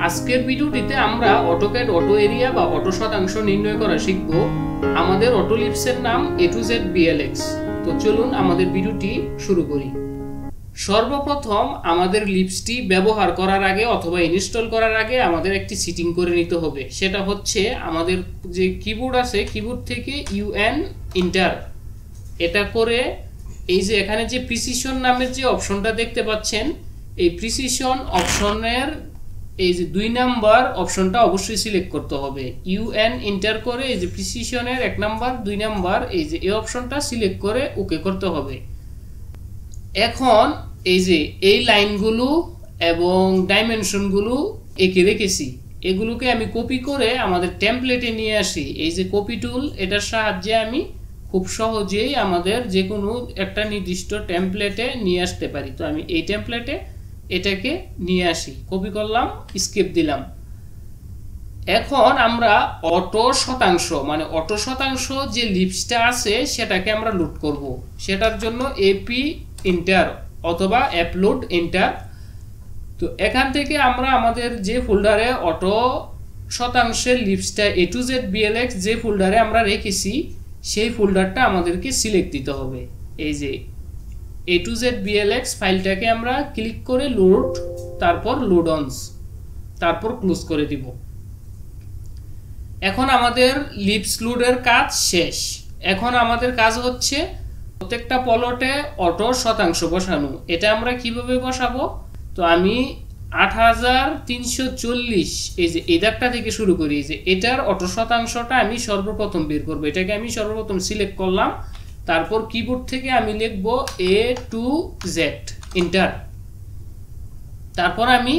আজকের ভিডিওটিতে আমরা অটোক্যাড অটো এরিয়া বা অটো শতাংশ নির্ণয় করা শিখব। আমাদের অটো লিপসের নাম A to Z BLX। তো চলুন আমাদের ভিডিওটি শুরু করি। সর্বপ্রথম আমাদের লিপসটি ব্যবহার করার আগে অথবা ইনস্টল করার আগে আমাদের একটি সেটিং করে নিতে হবে। সেটা হচ্ছে আমাদের যে কিবোর্ড আছে, কিবোর্ড থেকে UN এন্টার এটা করে এই যে এখানে যে প্রিসিশন নামের যে অপশনটা দেখতে পাচ্ছেন, এই প্রিসিশন অপশনের এই যে 2 নাম্বার অপশনটা অবশ্যই সিলেক্ট করতে হবে। UN এন্টার করে এই যে প্রিসিশনের 1 নাম্বার 2 নাম্বার এই যে এই অপশনটা সিলেক্ট করে ওকে করতে হবে। এখন এই যে এই লাইনগুলো এবং ডাইমেনশনগুলো এঁকে রেখেছি, এগুলোকে আমি কপি করে আমাদের টেমপ্লেটে নিয়ে আসি। এই যে কপি টুল, এটার সাহায্যে আমি খুব সহজেই আমাদের যে কোনো একটা নির্দিষ্ট টেমপ্লেটে নিয়ে আসতে পারি। তো আমি এই টেমপ্লেটে এটাকে নিয়ে আসি, কপি করলাম, স্কেপ দিলাম। এখন আমরা অটো শতাংশ মানে অটো শতাংশ যে লিপসটা আছে সেটাকে আমরা লোড করব। সেটার জন্য AP এন্টার অথবা আপলোড এন্টার। তো এখান থেকে আমরা আমাদের যে ফোল্ডারে অটো শতাংশের লিপসটা A to Z BLX যে ফোল্ডারে আমরা রেখেছি সেই ফোল্ডারটা আমাদেরকে সিলেক্ট দিতে হবে। এই যে A to Z BLX ফাইলটাকে আমরা ক্লিক করে লোড, তারপর লোড অনস, তারপর ক্লোজ করে দিব। এখন আমাদের লিপস লোডের কাজ শেষ। এখন আমাদের কাজ হচ্ছে প্রত্যেকটা প্লটে অটো শতাংশ বসানো। এটা আমরা কিভাবে বসাবো? তো আমি 8340 এই যে এই দাগটা থেকে শুরু করি। এই যে এটার অটো শতাংশটা আমি সর্বপ্রথম বের করব। এটাকে আমি সর্বপ্রথম সিলেক্ট করলাম, তারপর কিবোর্ড থেকে আমি লিখব A to Z এন্টার। তারপর আমি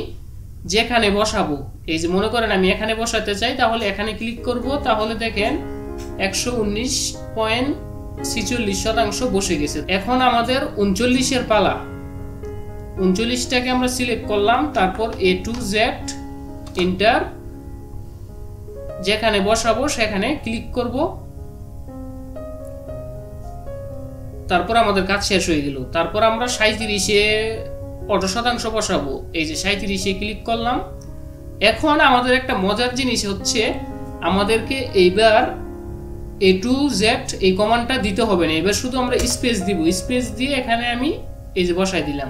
যেখানে বসাবো, এই যে মনে করেন আমি এখানে বসাতে চাই, তাহলে এখানে ক্লিক করব। তাহলে দেখেন 119.46 শতাংশ বসে গেছে। এখন আমাদের 39 এর পালা। 39টাকে আমরা সিলেক্ট করলাম, তারপর A to Z এন্টার। যেখানে বসাবো সেখানে ক্লিক করব, তারপর আমাদের কাজ শেষ হয়ে গেল। তারপর আমরা 37-এ অটো শতাংশ বসাবো। এই যে 37-এ ক্লিক করলাম। এখন আমাদের একটা মজার জিনিস হচ্ছে, আমাদেরকে এইবার A to Z এই কমান্ডটা দিতে হবে না। এবার শুধু আমরা স্পেস দিব। স্পেস দিয়ে এখানে আমি এই যে বসাই দিলাম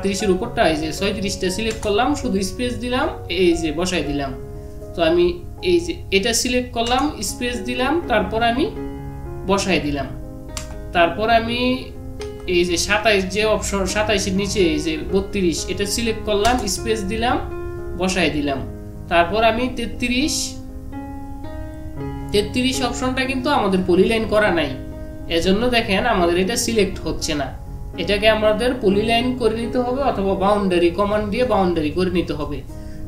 30-এর উপরটা, এই যে 36টা সিলেক্ট করলাম, শুধু স্পেস দিলাম, এই যে বসাই দিলাম। তো আমি এই যে এটা সিলেক্ট করলাম, স্পেস দিলাম, তারপর আমি বসাই দিলাম। তারপর আমি এই যে 27 যে অপশন, 27-এর নিচে এই যে 32 এটা সিলেক্ট করলাম, স্পেস দিলাম, বসাই দিলাম। তারপর আমি 33 অপশনটা কিন্তু আমাদের পলিলাইন করা নাই, এজন্য দেখেন আমাদের এটা সিলেক্ট হচ্ছে না। এটাকে আমাদের পলিলাইন করে নিতে হবে অথবা বাউন্ডারি কমান্ড দিয়ে বাউন্ডারি করে নিতে হবে।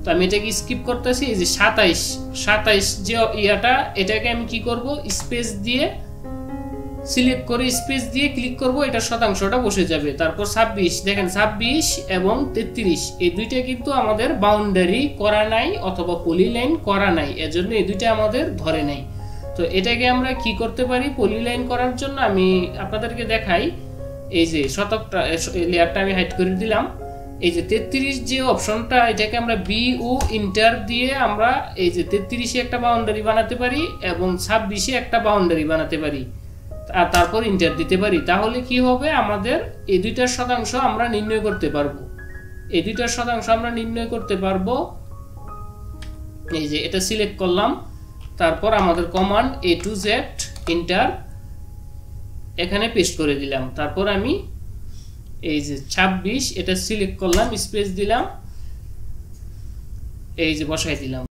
তো আমি এটাকে স্কিপ করতেছি। এই যে 27 যে ইয়াটা, এটাকে আমি কি করব, স্পেস দিয়ে সিলেক্ট করে স্পেস দিয়ে ক্লিক করব, এটা শতাংশটা বসে যাবে। তারপর 26 দেখেন 26 এবং 33 এই দুইটা কিন্তু আমাদের বাউন্ডারি করা নাই অথবা পলিলাইন করা নাই, এজন্য এই দুইটা আমাদের ধরে নাই। তো এটাকে আমরা কি করতে পারি পলিলাইন করার জন্য? আমি আপনাদেরকে দেখাই। এই যে শতকটা লেয়ারটা আমি হাইড করে দিলাম। এই যে 33 যে অপশনটা, এটাকে আমরা BO এন্টার দিয়ে আমরা এই যে 33-এ একটা বাউন্ডারি বানাতে পারি এবং 26-এ একটা বাউন্ডারি বানাতে পারি, আর তারপর এন্টার দিতে পারি। তাহলে কি হবে, আমাদের এই দুইটার শতাংশ আমরা নির্ণয় করতে পারবো। এই দুইটার শতাংশ আমরা নির্ণয় করতে পারবো। এই যে এটা সিলেক্ট করলাম, তারপর আমাদের command A to Z enter এখানে পেস্ট করে দিলাম। তারপর আমি এই যে 26 এটা সিলেক্ট করলাম, স্পেস দিলাম, এই যে বসাই দিলাম।